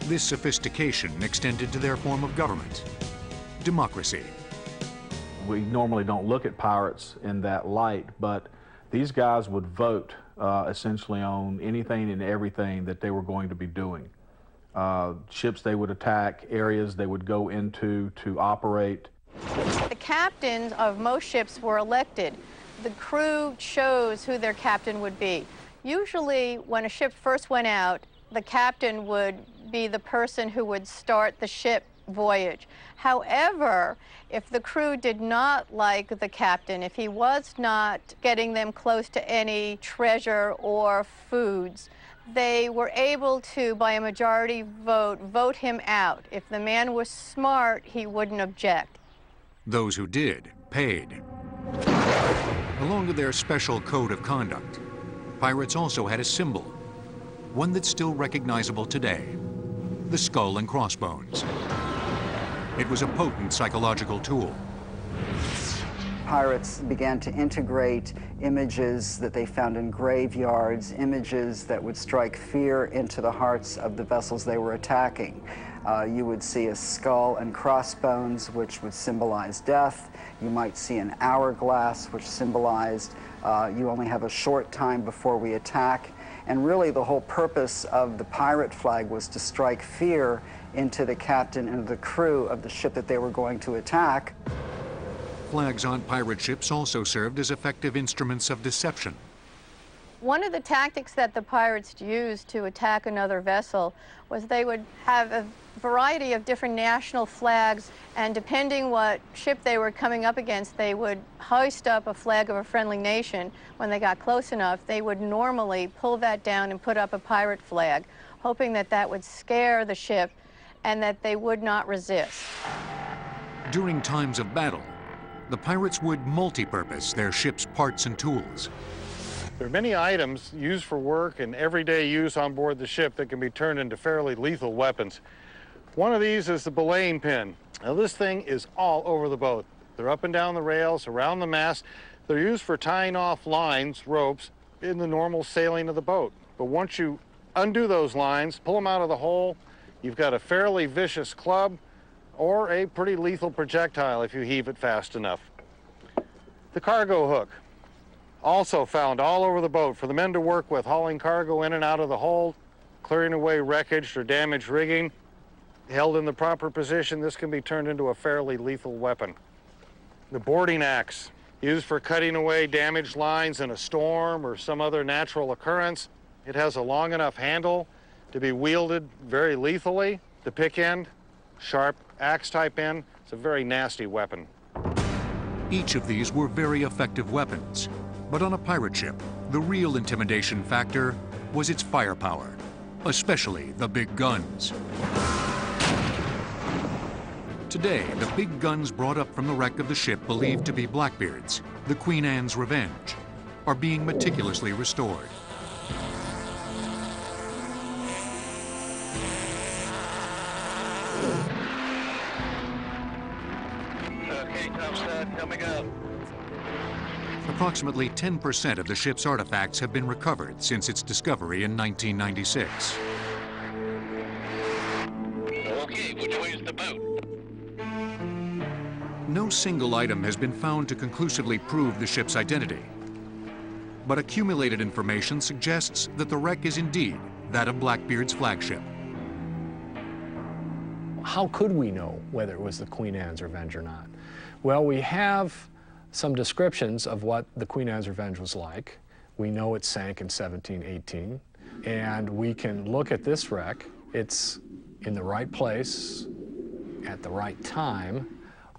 This sophistication extended to their form of government, democracy. We normally don't look at pirates in that light, but these guys would vote essentially on anything and everything that they were going to be doing. Ships they would attack, areas they would go into to operate. The captains of most ships were elected. The crew chose who their captain would be. Usually, when a ship first went out, the captain would be the person who would start the ship voyage. However, if the crew did not like the captain, if he was not getting them close to any treasure or foods, they were able to, by a majority vote, vote him out. If the man was smart, he wouldn't object. Those who did paid. Along with their special code of conduct, pirates also had a symbol, one that's still recognizable today, the skull and crossbones. It was a potent psychological tool. Pirates began to integrate images that they found in graveyards, images that would strike fear into the hearts of the vessels they were attacking. You would see a skull and crossbones, which would symbolize death. You might see an hourglass, which symbolized you only have a short time before we attack. And really the whole purpose of the pirate flag was to strike fear into the captain and the crew of the ship that they were going to attack. Flags on pirate ships also served as effective instruments of deception. One of the tactics that the pirates used to attack another vessel was they would have a variety of different national flags, and depending what ship they were coming up against, they would hoist up a flag of a friendly nation. When they got close enough, they would normally pull that down and put up a pirate flag, hoping that that would scare the ship and that they would not resist. During times of battle, the pirates would multi-purpose their ship's parts and tools. There are many items used for work and everyday use on board the ship that can be turned into fairly lethal weapons. One of these is the belaying pin. Now this thing is all over the boat. They're up and down the rails, around the mast. They're used for tying off lines, ropes, in the normal sailing of the boat. But once you undo those lines, pull them out of the hole, you've got a fairly vicious club or a pretty lethal projectile if you heave it fast enough. The cargo hook, also found all over the boat for the men to work with, hauling cargo in and out of the hold, clearing away wreckage or damaged rigging. Held in the proper position, this can be turned into a fairly lethal weapon. The boarding axe, used for cutting away damaged lines in a storm or some other natural occurrence. It has a long enough handle to be wielded very lethally. The pick end, sharp axe-type end, it's a very nasty weapon. Each of these were very effective weapons, but on a pirate ship, the real intimidation factor was its firepower, especially the big guns. Today, the big guns brought up from the wreck of the ship believed to be Blackbeard's, the Queen Anne's Revenge, are being meticulously restored. Okay, topside, coming up. Approximately 10% of the ship's artifacts have been recovered since its discovery in 1996. Okay, which way is the boat? No single item has been found to conclusively prove the ship's identity. But accumulated information suggests that the wreck is indeed that of Blackbeard's flagship. How could we know whether it was the Queen Anne's Revenge or not? Well, we have some descriptions of what the Queen Anne's Revenge was like. We know it sank in 1718, and we can look at this wreck. It's in the right place at the right time.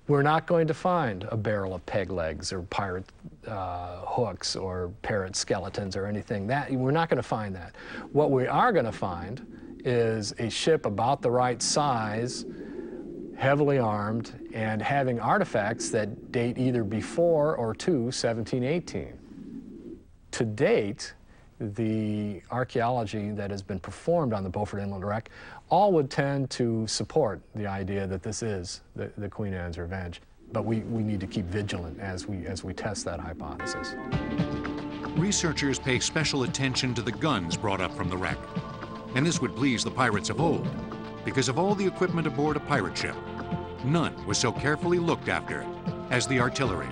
We're not going to find a barrel of peg legs or pirate hooks or parrot skeletons or anything. We're not going to find that. What we are going to find is a ship about the right size, heavily armed, and having artifacts that date either before or to 1718. To date, the archaeology that has been performed on the Beaufort Inland wreck all would tend to support the idea that this is the Queen Anne's Revenge. But we need to keep vigilant as we test that hypothesis. Researchers pay special attention to the guns brought up from the wreck. And this would please the pirates of old, because of all the equipment aboard a pirate ship, none was so carefully looked after as the artillery.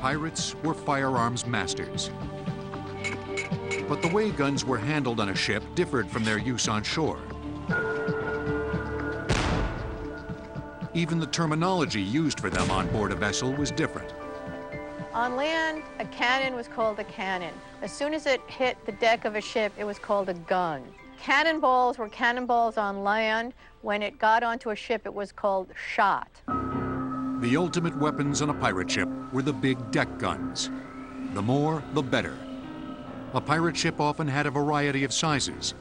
Pirates were firearms masters. But the way guns were handled on a ship differed from their use on shore. Even the terminology used for them on board a vessel was different. On land, a cannon was called a cannon. As soon as it hit the deck of a ship, it was called a gun. Cannonballs were cannonballs on land. When it got onto a ship, it was called shot. The ultimate weapons on a pirate ship were the big deck guns. The more, the better. A pirate ship often had a variety of sizes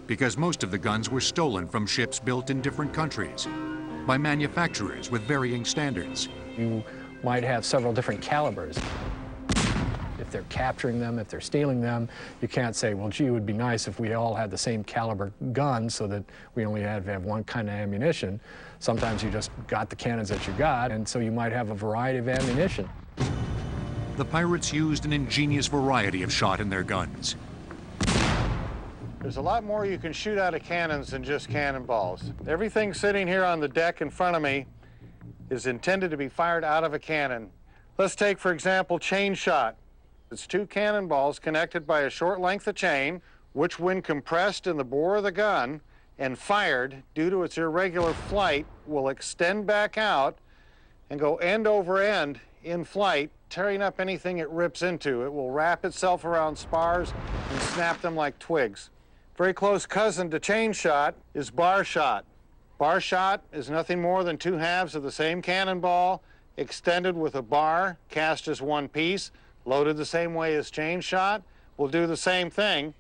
because most of the guns were stolen from ships built in different countries by manufacturers with varying standards. You might have several different calibers. If they're capturing them, if they're stealing them, you can't say, well, gee, it would be nice if we all had the same caliber gun so that we only had to have one kind of ammunition. Sometimes you just got the cannons that you got, and so you might have a variety of ammunition. The pirates used an ingenious variety of shot in their guns. There's a lot more you can shoot out of cannons than just cannonballs. Everything sitting here on the deck in front of me is intended to be fired out of a cannon. Let's take, for example, chain shot. It's two cannonballs connected by a short length of chain, which when compressed in the bore of the gun and fired, due to its irregular flight, will extend back out and go end over end in flight, tearing up anything it rips into. It will wrap itself around spars and snap them like twigs. Very close cousin to chain shot is bar shot. Bar shot is nothing more than two halves of the same cannonball extended with a bar cast as one piece, loaded the same way as chain shot, will do the same thing.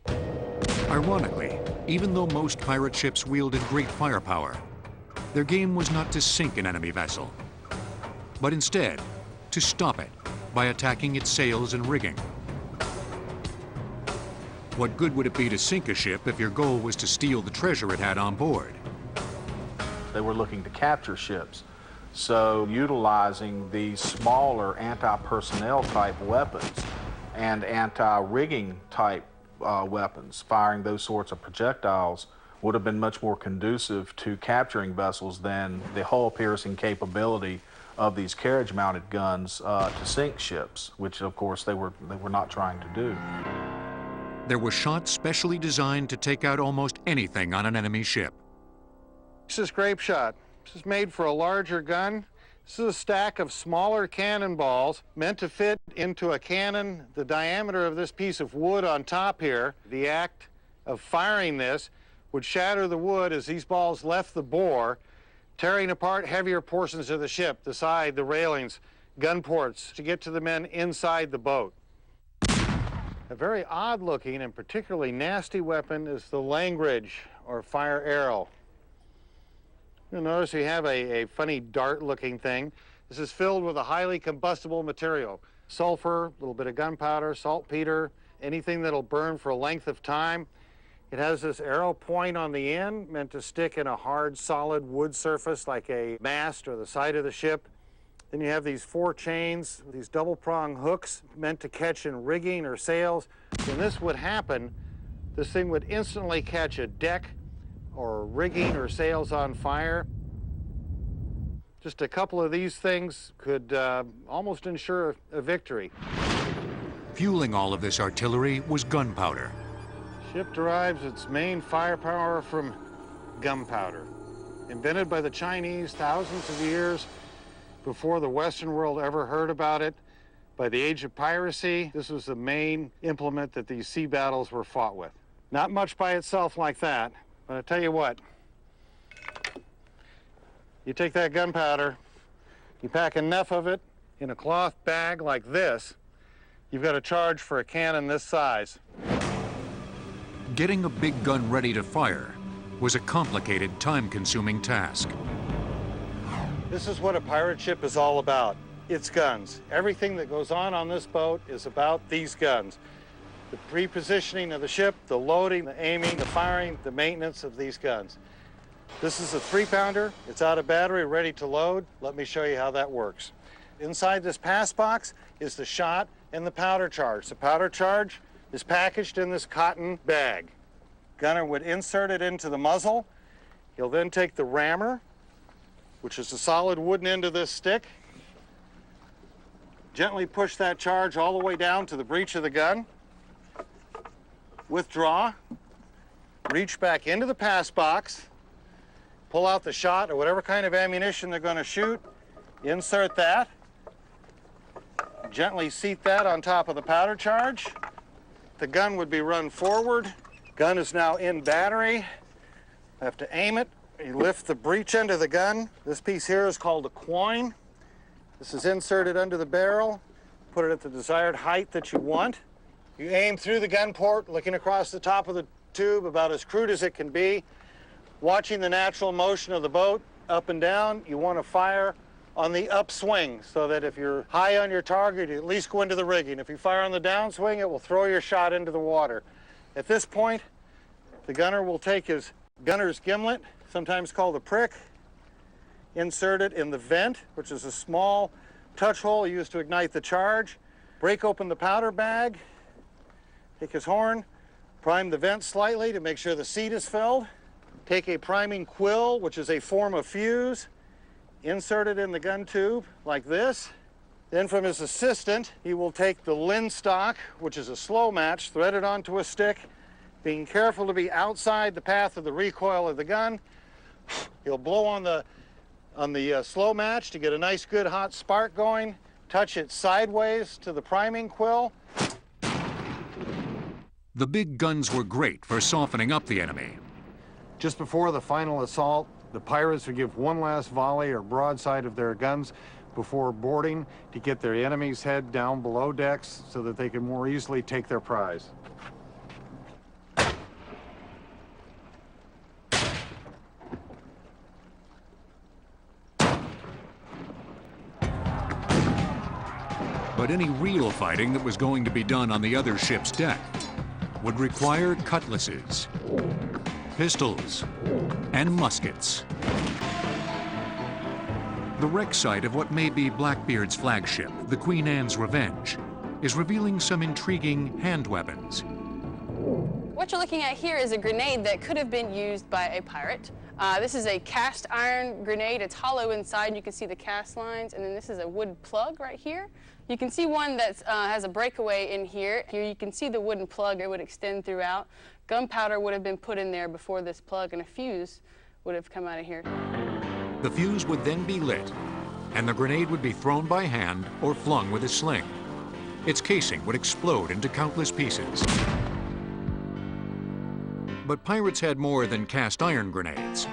Ironically, even though most pirate ships wielded great firepower, their game was not to sink an enemy vessel, but instead to stop it by attacking its sails and rigging. What good would it be to sink a ship if your goal was to steal the treasure it had on board? They were looking to capture ships. So utilizing these smaller anti-personnel type weapons and anti-rigging type weapons, firing those sorts of projectiles, would have been much more conducive to capturing vessels than the hull-piercing capability of these carriage-mounted guns to sink ships, which of course they were not trying to do. There were shots specially designed to take out almost anything on an enemy ship. This is grape shot. This is made for a larger gun. This is a stack of smaller cannonballs meant to fit into a cannon the diameter of this piece of wood on top here. The act of firing this would shatter the wood as these balls left the bore, tearing apart heavier portions of the ship, the side, the railings, gun ports, to get to the men inside the boat. A very odd-looking and particularly nasty weapon is the Langridge, or fire arrow. You'll notice we have a funny dart-looking thing. This is filled with a highly combustible material. Sulfur, a little bit of gunpowder, saltpeter, anything that'll burn for a length of time. It has this arrow point on the end, meant to stick in a hard, solid wood surface like a mast or the side of the ship. Then you have these four chains, these double-prong hooks meant to catch in rigging or sails. When this would happen, this thing would instantly catch a deck or rigging or sails on fire. Just a couple of these things could almost ensure a victory. Fueling all of this artillery was gunpowder. Ship derives its main firepower from gunpowder. Invented by the Chinese thousands of years before the Western world ever heard about it. By the age of piracy, this was the main implement that these sea battles were fought with. Not much by itself like that, but I tell you what, you take that gunpowder, you pack enough of it in a cloth bag like this, you've got a charge for a cannon this size. Getting a big gun ready to fire was a complicated, time-consuming task. This is what a pirate ship is all about. It's guns. Everything that goes on this boat is about these guns. The pre-positioning of the ship, the loading, the aiming, the firing, the maintenance of these guns. This is a 3-pounder. It's out of battery, ready to load. Let me show you how that works. Inside this pass box is the shot and the powder charge. The powder charge is packaged in this cotton bag. Gunner would insert it into the muzzle. He'll then take the rammer, which is the solid wooden end of this stick, gently push that charge all the way down to the breech of the gun, withdraw, reach back into the pass box, pull out the shot or whatever kind of ammunition they're going to shoot, insert that, gently seat that on top of the powder charge. The gun would be run forward. Gun is now in battery. I have to aim it. You lift the breech end of the gun. This piece here is called a quoin. This is inserted under the barrel. Put it at the desired height that you want. You aim through the gun port, looking across the top of the tube, about as crude as it can be. Watching the natural motion of the boat up and down, you want to fire on the upswing so that if you're high on your target, you at least go into the rigging. If you fire on the downswing, it will throw your shot into the water. At this point, the gunner will take his gunner's gimlet, sometimes called a prick, insert it in the vent, which is a small touch hole used to ignite the charge, break open the powder bag, take his horn, prime the vent slightly to make sure the seat is filled, take a priming quill, which is a form of fuse, insert it in the gun tube like this. Then from his assistant, he will take the linstock, which is a slow match, thread it onto a stick, being careful to be outside the path of the recoil of the gun. He'll blow on the slow match to get a nice good hot spark going, touch it sideways to the priming quill. The big guns were great for softening up the enemy. Just before the final assault, the pirates would give one last volley or broadside of their guns before boarding to get their enemy's head down below decks so that they could more easily take their prize. But any real fighting that was going to be done on the other ship's deck would require cutlasses, pistols, and muskets. The wreck site of what may be Blackbeard's flagship, the Queen Anne's Revenge, is revealing some intriguing hand weapons. What you're looking at here is a grenade that could have been used by a pirate. This is a cast iron grenade. It's hollow inside. You can see the cast lines, and then this is a wood plug right here. You can see one that has a breakaway in here. Here you can see the wooden plug. It would extend throughout. Gunpowder would have been put in there before this plug, and a fuse would have come out of here. The fuse would then be lit, and the grenade would be thrown by hand or flung with a sling. Its casing would explode into countless pieces. But pirates had more than cast iron grenades.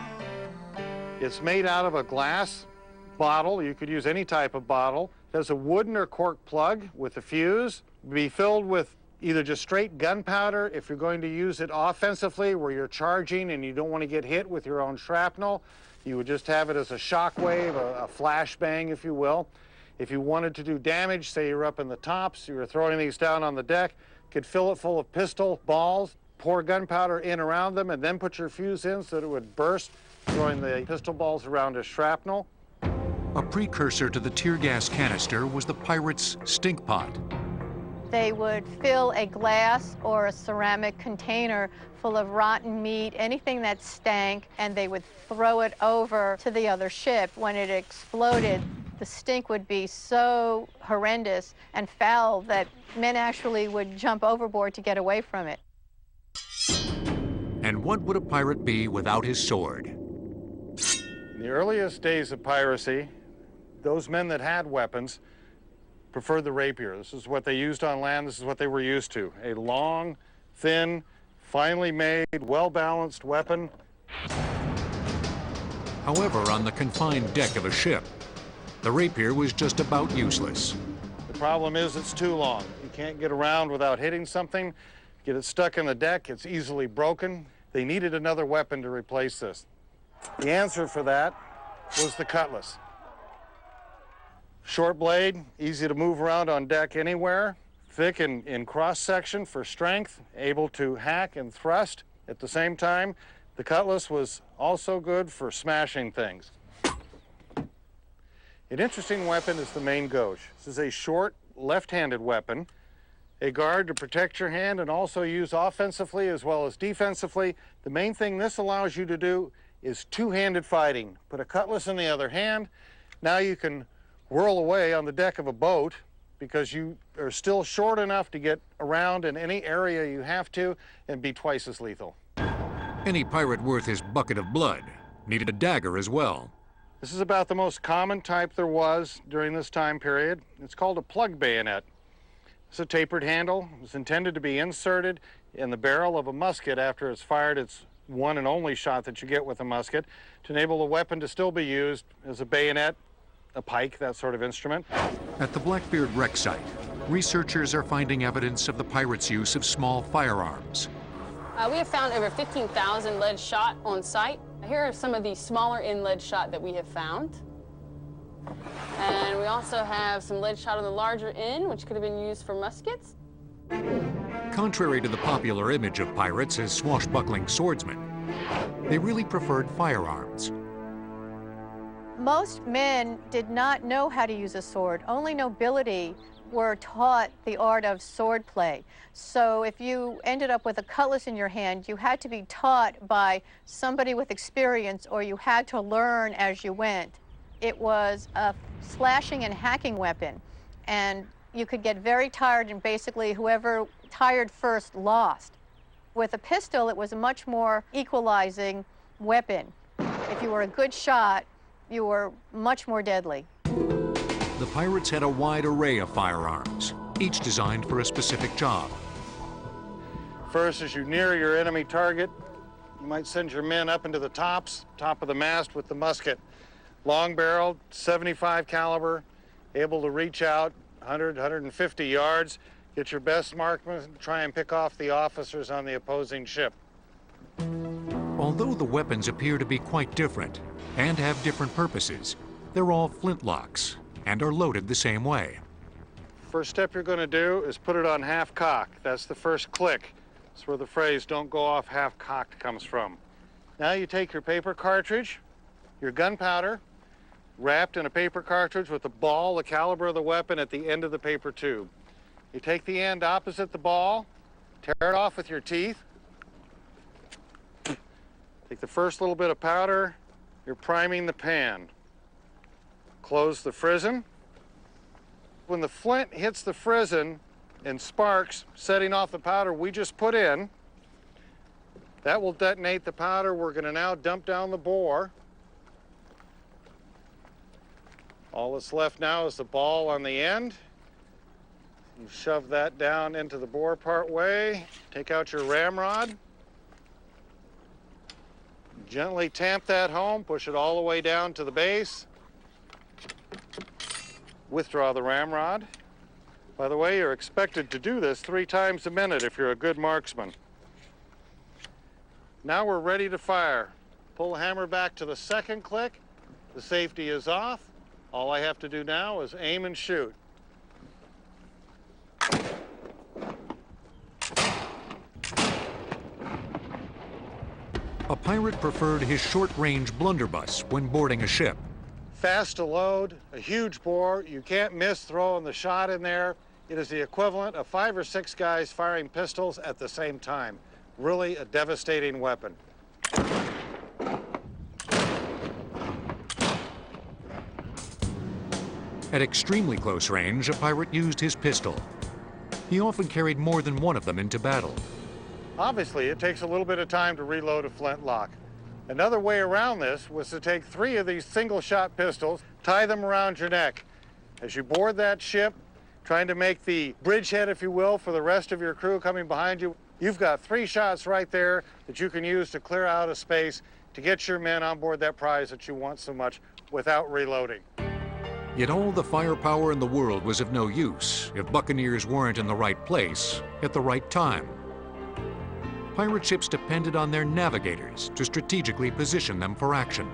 It's made out of a glass bottle. You could use any type of bottle. It has a wooden or cork plug with a fuse. It would be filled with either just straight gunpowder if you're going to use it offensively where you're charging and you don't want to get hit with your own shrapnel. You would just have it as a shock wave, a flashbang, if you will. If you wanted to do damage, say you're up in the tops, you were throwing these down on the deck, could fill it full of pistol balls, pour gunpowder in around them, and then put your fuse in so that it would burst, throwing the pistol balls around as shrapnel. A precursor to the tear gas canister was the pirates' stink pot. They would fill a glass or a ceramic container full of rotten meat, anything that stank, and they would throw it over to the other ship. When it exploded, the stink would be so horrendous and foul that men actually would jump overboard to get away from it. And what would a pirate be without his sword? In the earliest days of piracy, those men that had weapons preferred the rapier. This is what they used on land. This is what they were used to. A long, thin, finely made, well-balanced weapon. However, on the confined deck of a ship, the rapier was just about useless. The problem is it's too long. You can't get around without hitting something. Get it stuck in the deck, it's easily broken. They needed another weapon to replace this. The answer for that was the cutlass. Short blade, easy to move around on deck anywhere, thick in cross-section for strength, able to hack and thrust at the same time. The cutlass was also good for smashing things. An interesting weapon is the main gauge. This is a short, left-handed weapon. a guard to protect your hand and also use offensively as well as defensively. The main thing this allows you to do is two-handed fighting. Put a cutlass in the other hand. Now you can whirl away on the deck of a boat because you are still short enough to get around in any area you have to and be twice as lethal. Any pirate worth his bucket of blood needed a dagger as well. This is about the most common type there was during this time period. It's called a plug bayonet. It's a tapered handle. It's intended to be inserted in the barrel of a musket after it's fired. It's one and only shot that you get with a musket to enable the weapon to still be used as a bayonet, a pike, that sort of instrument. At the Blackbeard wreck site, researchers are finding evidence of the pirates' use of small firearms. We have found over 15,000 lead shot on site. Here are some of the smaller end lead shot that we have found. And we also have some lead shot on the larger end, which could have been used for muskets. Contrary to the popular image of pirates as swashbuckling swordsmen, they really preferred firearms. Most men did not know how to use a sword. Only nobility were taught the art of swordplay. So if you ended up with a cutlass in your hand, you had to be taught by somebody with experience, or you had to learn as you went. It was a slashing and hacking weapon, and you could get very tired, and basically whoever tired first lost. With a pistol, it was a much more equalizing weapon. If you were a good shot, you were much more deadly. The pirates had a wide array of firearms, each designed for a specific job. First, as you near your enemy target, you might send your men up into the top of the mast with the musket. Long barreled, 75 caliber, able to reach out 100, 150 yards, get your best marksman, try and pick off the officers on the opposing ship. Although the weapons appear to be quite different and have different purposes, they're all flintlocks and are loaded the same way. First step you're going to do is put it on half cock. That's the first click. That's where the phrase "don't go off half cocked" comes from. Now you take your paper cartridge, your gunpowder, wrapped in a paper cartridge with the ball, the caliber of the weapon at the end of the paper tube. You take the end opposite the ball, tear it off with your teeth. Take the first little bit of powder, you're priming the pan. Close the frizzen. When the flint hits the frizzen and sparks, setting off the powder we just put in, that will detonate the powder. We're going to now dump down the bore. All that's left now is the ball on the end. You shove that down into the bore part way. Take out your ramrod. Gently tamp that home, push it all the way down to the base. Withdraw the ramrod. By the way, you're expected to do this 3 times a minute if you're a good marksman. Now we're ready to fire. Pull the hammer back to the second click. The safety is off. All I have to do now is aim and shoot. A pirate preferred his short-range blunderbuss when boarding a ship. Fast to load, a huge bore. You can't miss throwing the shot in there. It is the equivalent of 5 or 6 guys firing pistols at the same time. Really a devastating weapon. At extremely close range, a pirate used his pistol. He often carried more than one of them into battle. Obviously, it takes a little bit of time to reload a flintlock. Another way around this was to take 3 of these single-shot pistols, tie them around your neck. As you board that ship, trying to make the bridgehead, if you will, for the rest of your crew coming behind you, you've got 3 shots right there that you can use to clear out a space to get your men on board that prize that you want so much without reloading. Yet all the firepower in the world was of no use if buccaneers weren't in the right place at the right time. Pirate ships depended on their navigators to strategically position them for action.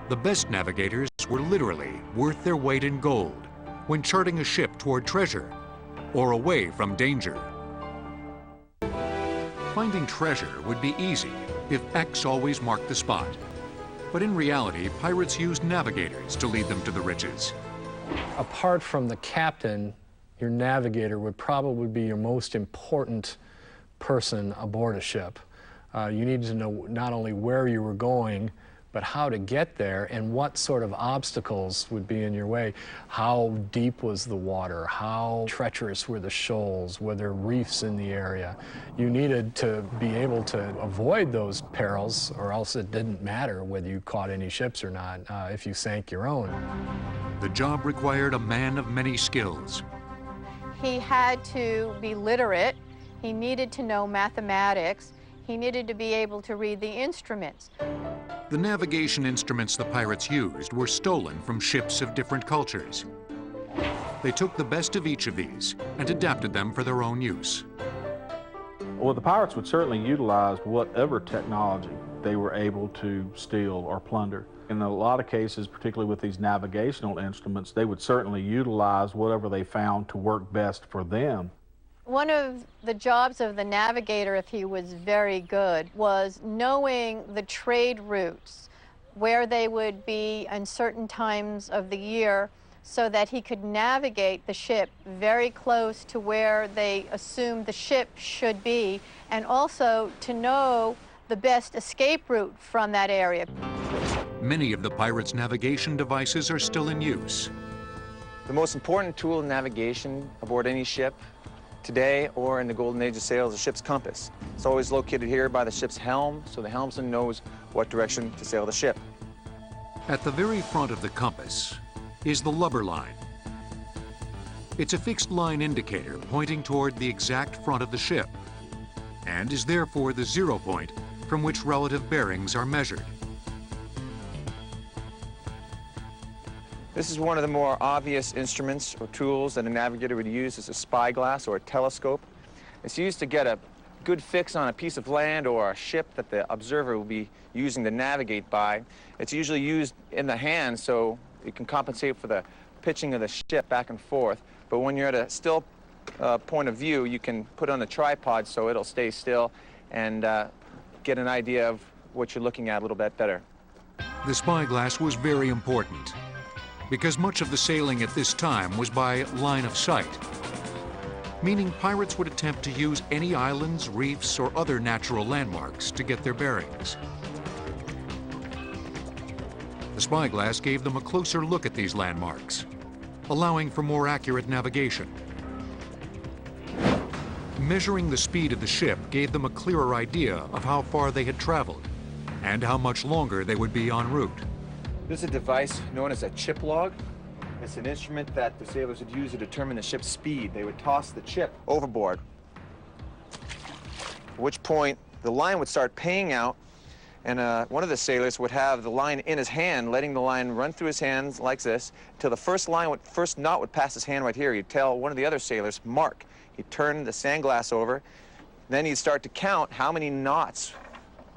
The best navigators were literally worth their weight in gold when charting a ship toward treasure or away from danger. Finding treasure would be easy if X always marked the spot. But in reality, pirates used navigators to lead them to the riches. Apart from the captain Your navigator would probably be your most important person aboard a ship. You needed to know not only where you were going, but how to get there and what sort of obstacles would be in your way. How deep was the water? How treacherous were the shoals? Were there reefs in the area? You needed to be able to avoid those perils, or else it didn't matter whether you caught any ships or not if you sank your own. The job required a man of many skills. He had to be literate. He needed to know mathematics. He needed to be able to read the instruments. The navigation instruments the pirates used were stolen from ships of different cultures. They took the best of each of these and adapted them for their own use. Well, the pirates would certainly utilize whatever technology they were able to steal or plunder. In a lot of cases, particularly with these navigational instruments, they would certainly utilize whatever they found to work best for them. One of the jobs of the navigator, if he was very good, was knowing the trade routes, where they would be in certain times of the year, so that he could navigate the ship very close to where they assumed the ship should be, and also to know the best escape route from that area. Many of the pirates' navigation devices are still in use. The most important tool in navigation aboard any ship today or in the golden age of sail is the ship's compass. It's always located here by the ship's helm, so the helmsman knows what direction to sail the ship. At the very front of the compass is the lubber line. It's a fixed line indicator pointing toward the exact front of the ship, and is therefore the 0 point from which relative bearings are measured. This is one of the more obvious instruments or tools that a navigator would use. Is a spyglass or a telescope. It's used to get a good fix on a piece of land or a ship that the observer will be using to navigate by. It's usually used in the hand so it can compensate for the pitching of the ship back and forth. But when you're at a still point of view, you can put on a tripod so it'll stay still and get an idea of what you're looking at a little bit better. The spyglass was very important, because much of the sailing at this time was by line of sight, meaning pirates would attempt to use any islands, reefs, or other natural landmarks to get their bearings. The spyglass gave them a closer look at these landmarks, allowing for more accurate navigation. Measuring the speed of the ship gave them a clearer idea of how far they had traveled and how much longer they would be en route. This is a device known as a chip log. It's an instrument that the sailors would use to determine the ship's speed. They would toss the chip overboard, at which point the line would start paying out, and one of the sailors would have the line in his hand, letting the line run through his hands like this, until the first knot would pass his hand right here. He'd tell one of the other sailors, mark. He'd turn the sandglass over, then he'd start to count how many knots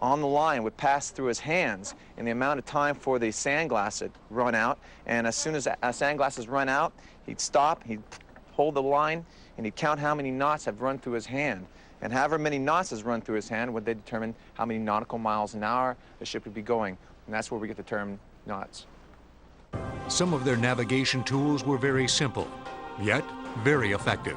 on the line would pass through his hands in the amount of time for the sandglass to run out. And as soon as sandglasses run out, he'd stop, he'd hold the line, and he'd count how many knots have run through his hand. And however many knots has run through his hand would they determine how many nautical miles an hour the ship would be going. And that's where we get the term knots. Some of their navigation tools were very simple, yet very effective.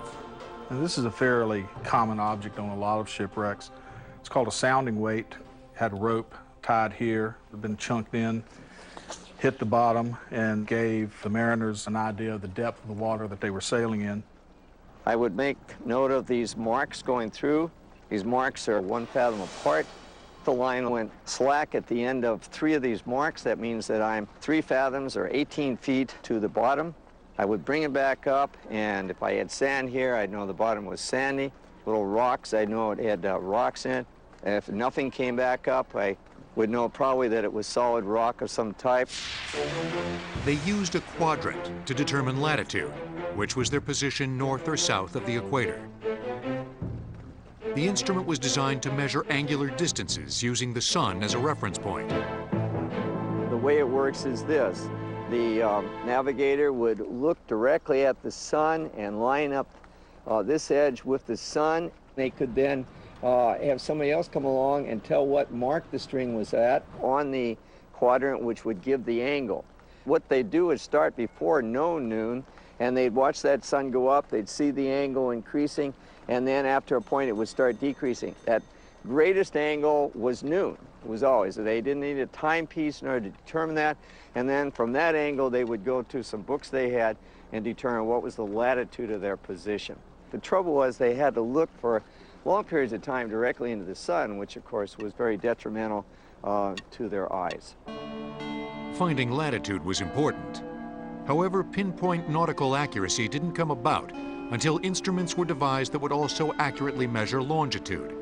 And this is a fairly common object on a lot of shipwrecks. It's called a sounding weight. Had a rope tied here, had been chunked in, hit the bottom, and gave the mariners an idea of the depth of the water that they were sailing in. I would make note of these marks going through. These marks are 1 fathom apart. The line went slack at the end of 3 of these marks. That means that I'm 3 fathoms or 18 feet to the bottom. I would bring it back up, and if I had sand here, I'd know the bottom was sandy. Little rocks, I'd know it had rocks in it. If nothing came back up, I would know probably that it was solid rock of some type. They used a quadrant to determine latitude, which was their position north or south of the equator. The instrument was designed to measure angular distances using the sun as a reference point. The way it works is this. The navigator would look directly at the sun and line up this edge with the sun. They could then have somebody else come along and tell what mark the string was at on the quadrant, which would give the angle. What they'd do is start before noon, and they'd watch that sun go up, they'd see the angle increasing, and then after a point it would start decreasing. That greatest angle was noon. It was always. They didn't need a timepiece in order to determine that, and then from that angle they would go to some books they had and determine what was the latitude of their position. The trouble was they had to look for long periods of time directly into the sun, which of course was very detrimental to their eyes. Finding latitude was important. However, pinpoint nautical accuracy didn't come about until instruments were devised that would also accurately measure longitude.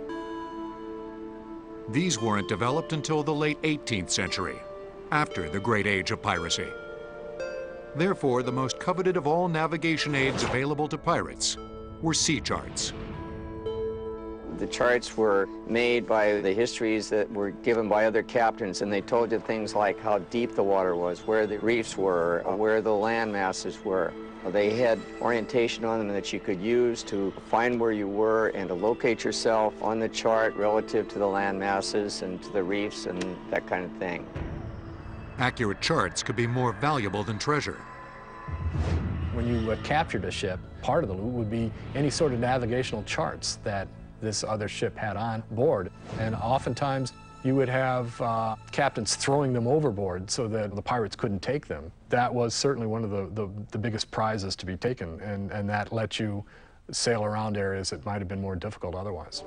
These weren't developed until the late 18th century, after the great age of piracy. Therefore, the most coveted of all navigation aids available to pirates were sea charts. The charts were made by the histories that were given by other captains, and they told you things like how deep the water was, where the reefs were, where the land masses were. They had orientation on them that you could use to find where you were and to locate yourself on the chart relative to the land masses and to the reefs and that kind of thing. Accurate charts could be more valuable than treasure. When you captured a ship, part of the loot would be any sort of navigational charts that this other ship had on board. And oftentimes you would have captains throwing them overboard so that the pirates couldn't take them. That was certainly one of the biggest prizes to be taken, and that let you sail around areas that might have been more difficult otherwise.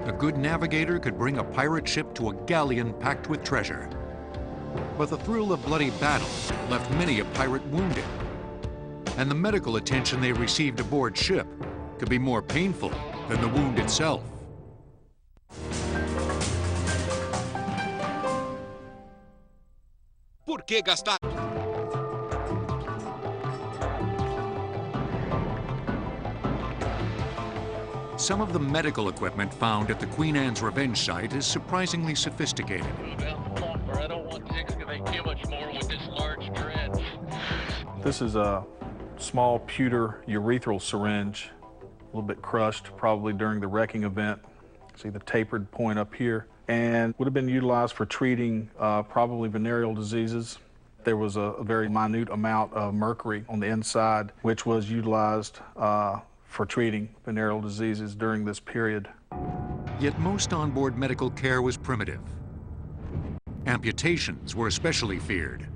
A good navigator could bring a pirate ship to a galleon packed with treasure. But the thrill of bloody battle left many a pirate wounded. And the medical attention they received aboard ship could be more painful than the wound itself. ¿Por qué gastar? Some of the medical equipment found at the Queen Anne's Revenge site is surprisingly sophisticated. I don't want to excavate too much more with this large dredge. This is a small pewter urethral syringe, a little bit crushed, probably during the wrecking event. See the tapered point up here, and would have been utilized for treating probably venereal diseases. There was a very minute amount of mercury on the inside, which was utilized for treating venereal diseases during this period. Yet most onboard medical care was primitive. Amputations were especially feared.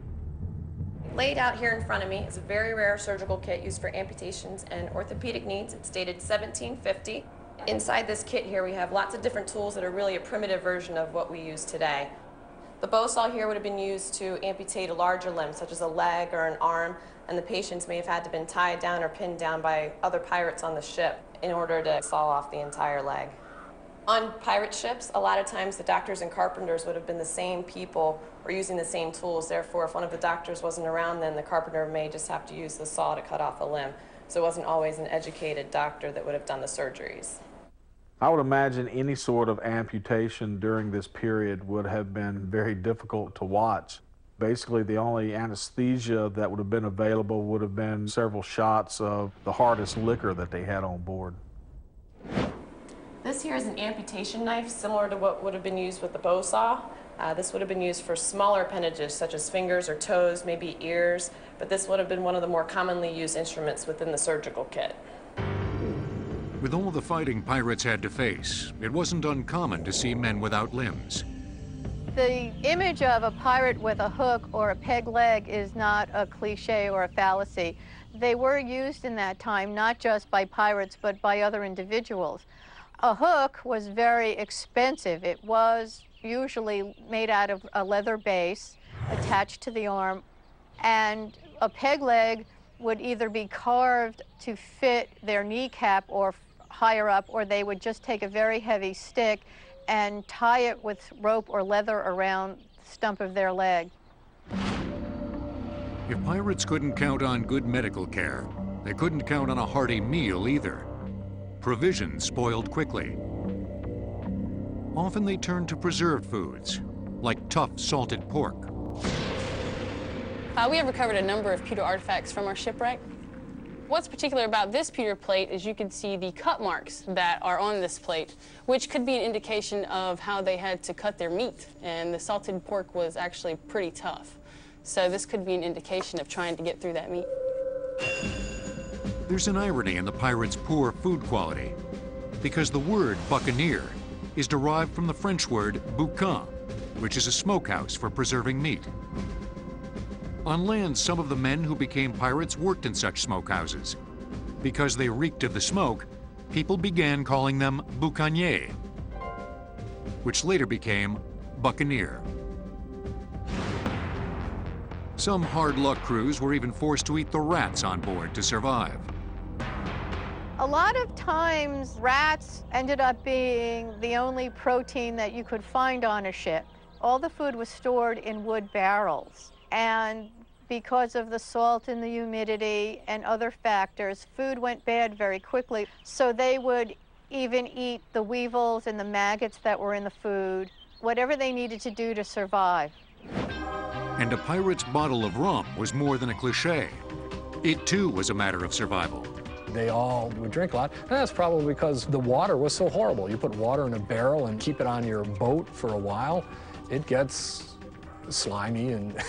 Laid out here in front of me is a very rare surgical kit used for amputations and orthopedic needs. It's dated 1750. Inside this kit here we have lots of different tools that are really a primitive version of what we use today. The bow saw here would have been used to amputate a larger limb, such as a leg or an arm, and the patients may have had to been tied down or pinned down by other pirates on the ship in order to saw off the entire leg. On pirate ships, a lot of times the doctors and carpenters would have been the same people or using the same tools. Therefore, if one of the doctors wasn't around, then the carpenter may just have to use the saw to cut off a limb. So it wasn't always an educated doctor that would have done the surgeries. I would imagine any sort of amputation during this period would have been very difficult to watch. Basically, the only anesthesia that would have been available would have been several shots of the hardest liquor that they had on board. This here is an amputation knife, similar to what would have been used with the bow saw. This would have been used for smaller appendages, such as fingers or toes, maybe ears, but this would have been one of the more commonly used instruments within the surgical kit. With all the fighting pirates had to face, it wasn't uncommon to see men without limbs. The image of a pirate with a hook or a peg leg is not a cliche or a fallacy. They were used in that time, not just by pirates, but by other individuals. A hook was very expensive. It was usually made out of a leather base attached to the arm, and a peg leg would either be carved to fit their kneecap or higher up, or they would just take a very heavy stick and tie it with rope or leather around the stump of their leg. If pirates couldn't count on good medical care, they couldn't count on a hearty meal either. Provisions spoiled quickly. Often they turned to preserved foods, like tough salted pork. We have recovered a number of pewter artifacts from our shipwreck. What's particular about this pewter plate is you can see the cut marks that are on this plate, which could be an indication of how they had to cut their meat, and the salted pork was actually pretty tough. So this could be an indication of trying to get through that meat. There's an irony in the pirates' poor food quality, because the word buccaneer is derived from the French word boucan, which is a smokehouse for preserving meat. On land, some of the men who became pirates worked in such smokehouses. Because they reeked of the smoke, people began calling them boucanier, which later became buccaneer. Some hard-luck crews were even forced to eat the rats on board to survive. A lot of times, rats ended up being the only protein that you could find on a ship. All the food was stored in wood barrels, and because of the salt and the humidity and other factors, food went bad very quickly. So they would even eat the weevils and the maggots that were in the food, whatever they needed to do to survive. And a pirate's bottle of rum was more than a cliché. It too was a matter of survival. They all would drink a lot, and that's probably because the water was so horrible. You put water in a barrel and keep it on your boat for a while, it gets slimy and,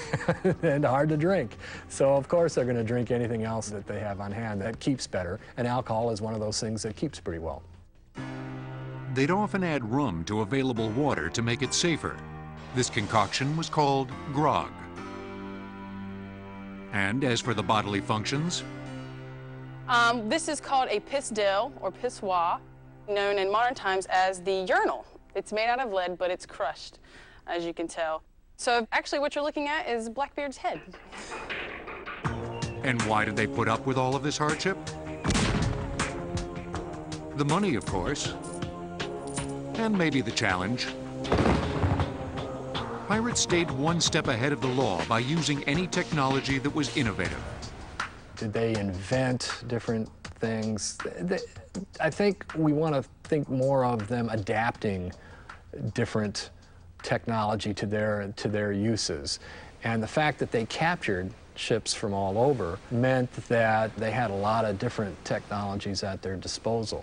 and hard to drink. So of course they're going to drink anything else that they have on hand that keeps better, and alcohol is one of those things that keeps pretty well. They'd often add rum to available water to make it safer. This concoction was called grog. And as for the bodily functions, This is called a pistil or pissoir, known in modern times as the urinal. It's made out of lead, but it's crushed, as you can tell. So actually what you're looking at is Blackbeard's head. and why did they put up with all of this hardship? The money, of course, and maybe the challenge. Pirates stayed one step ahead of the law by using any technology that was innovative. Did they invent different things? I think we want to think more of them adapting different technology to their uses. And the fact that they captured ships from all over meant that they had a lot of different technologies at their disposal.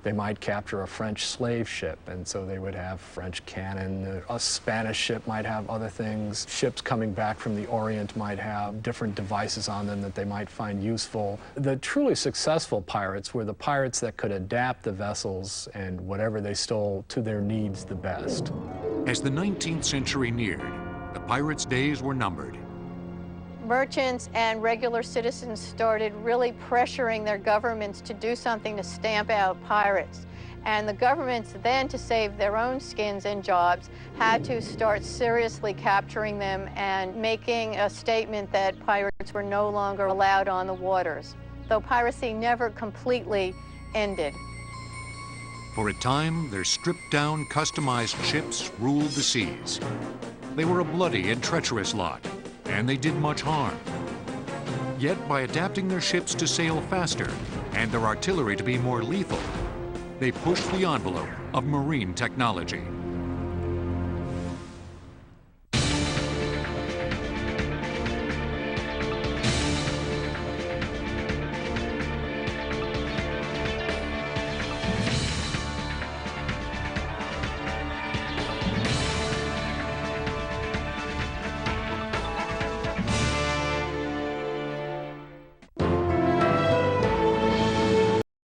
They might capture a French slave ship, and so they would have French cannon. A Spanish ship might have other things. Ships coming back from the Orient might have different devices on them that they might find useful. The truly successful pirates were the pirates that could adapt the vessels and whatever they stole to their needs the best. As the 19th century neared, the pirates' days were numbered. Merchants and regular citizens started really pressuring their governments to do something to stamp out pirates. And the governments then, to save their own skins and jobs, had to start seriously capturing them and making a statement that pirates were no longer allowed on the waters, though piracy never completely ended. For a time, their stripped-down, customized ships ruled the seas. They were a bloody and treacherous lot, and they did much harm. Yet, by adapting their ships to sail faster and their artillery to be more lethal, they pushed the envelope of marine technology.